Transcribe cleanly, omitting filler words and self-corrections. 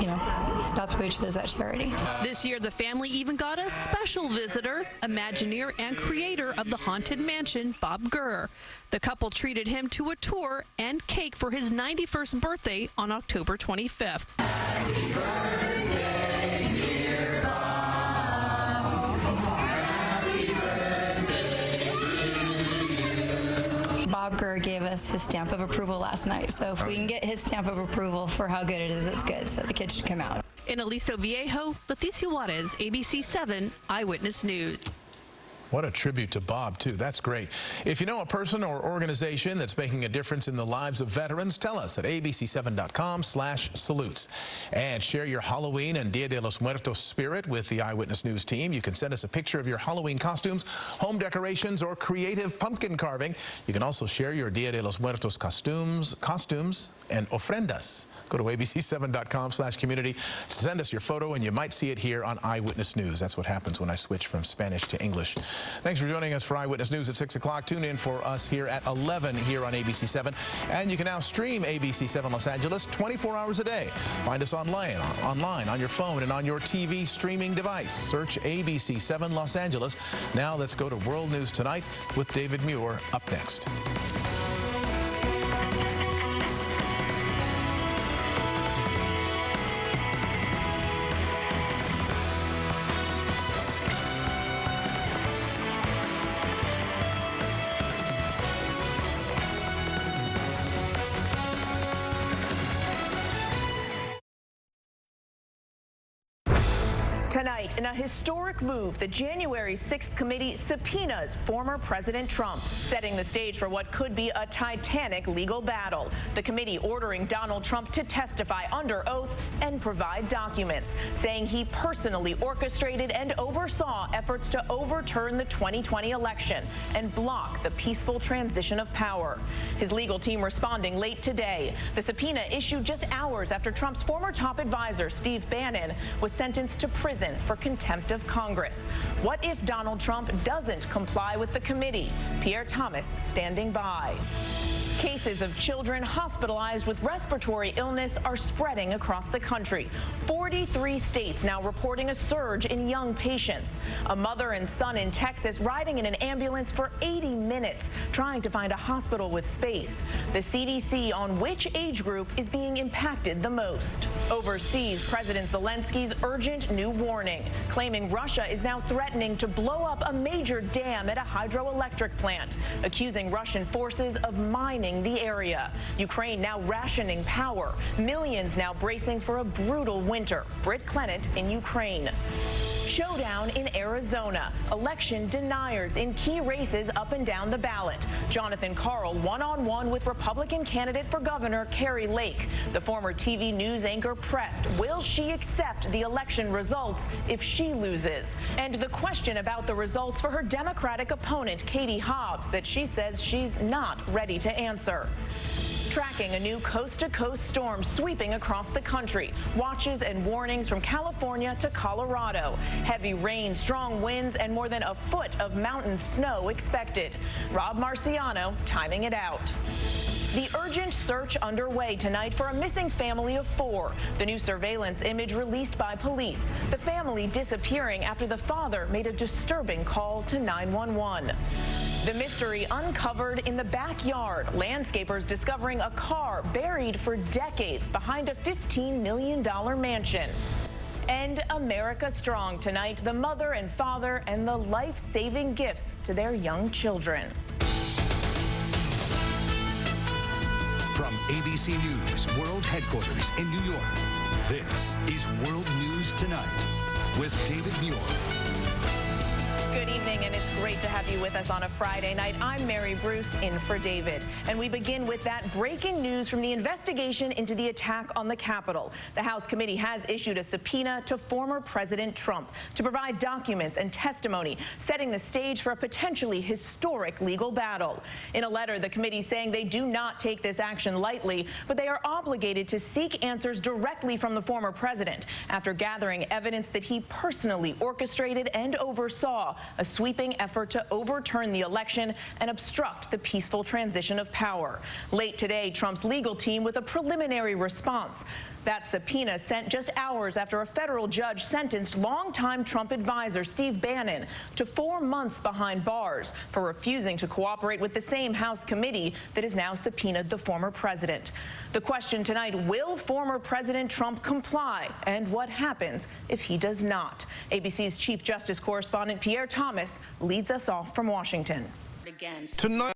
that's why we chose that charity. This year, the family even got a special visitor, Imagineer and creator of the Haunted Mansion, Bob Gurr. The couple treated him to a tour and cake for his 91st birthday on October 25th. Happy birthday, dear Bob. Happy birthday to you. Bob Gurr gave us his stamp of approval last night, so if we can get his stamp of approval for how good it is, it's good, so the kids should come out. In Aliso Viejo, Leticia Juarez, ABC 7 Eyewitness News. What a tribute to Bob, too. That's great. If you know a person or organization that's making a difference in the lives of veterans, tell us at abc7.com/salutes. And share your Halloween and Dia de los Muertos spirit with the Eyewitness News team. You can send us a picture of your Halloween costumes, home decorations, or creative pumpkin carving. You can also share your Dia de los Muertos costumes and ofrendas. Go to abc7.com/community. Send us your photo, and you might see it here on Eyewitness News. That's what happens when I switch from Spanish to English. Thanks for joining us for Eyewitness News at 6 o'clock. Tune in for us here at 11 here on ABC 7. And you can now stream ABC 7 Los Angeles 24 hours a day. Find us online on your phone and on your TV streaming device. Search ABC 7 Los Angeles. Now let's go to World News Tonight with David Muir up next. Tonight, in a historic move, the January 6th committee subpoenas former President Trump, setting the stage for what could be a titanic legal battle. The committee ordering Donald Trump to testify under oath and provide documents, saying he personally orchestrated and oversaw efforts to overturn the 2020 election and block the peaceful transition of power. His legal team responding late today. The subpoena issued just hours after Trump's former top advisor, Steve Bannon, was sentenced to prison for contempt of Congress. What if Donald Trump doesn't comply with the committee? Pierre Thomas standing by. Cases of children hospitalized with respiratory illness are spreading across the country. 43 states now reporting a surge in young patients. A mother and son in Texas riding in an ambulance for 80 minutes trying to find a hospital with space. The CDC on which age group is being impacted the most. Overseas, President Zelensky's urgent new warning, claiming Russia is now threatening to blow up a major dam at a hydroelectric plant, accusing Russian forces of mining the area. Ukraine now rationing power. Millions now bracing for a brutal winter. Britt Clennett in Ukraine. Showdown in Arizona. Election deniers in key races up and down the ballot. Jonathan Karl one-on-one with Republican candidate for governor Kari Lake. The former TV news anchor pressed, will she accept the election results if she loses? And the question about the results for her Democratic opponent, Katie Hobbs, that she says she's not ready to answer. Tracking a new coast-to-coast storm sweeping across the country. Watches and warnings from California to Colorado. Heavy rain, strong winds, and more than a foot of mountain snow expected. Rob Marciano timing it out. The urgent search underway tonight for a missing family of 4. The new surveillance image released by police. The family disappearing after the father made a disturbing call to 911. The mystery uncovered in the backyard. Landscapers discovering a car buried for decades behind a $15 million mansion. And America Strong tonight, the mother and father and the life-saving gifts to their young children. From ABC News World Headquarters in New York, this is World News Tonight with David Muir. Good evening, and it's great to have you with us on a Friday night. I'm Mary Bruce, in for David. And we begin with that breaking news from the investigation into the attack on the Capitol. The House committee has issued a subpoena to former President Trump to provide documents and testimony, setting the stage for a potentially historic legal battle. In a letter, the committee saying they do not take this action lightly, but they are obligated to seek answers directly from the former president after gathering evidence that he personally orchestrated and oversaw a sweeping effort to overturn the election and obstruct the peaceful transition of power. Late today, Trump's legal team with a preliminary response. That subpoena sent just hours after a federal judge sentenced longtime Trump advisor Steve Bannon to 4 months behind bars for refusing to cooperate with the same House committee that has now subpoenaed the former president. The question tonight, will former President Trump comply? And what happens if he does not? ABC's Chief Justice correspondent Pierre Thomas leads us off from Washington. Tonight.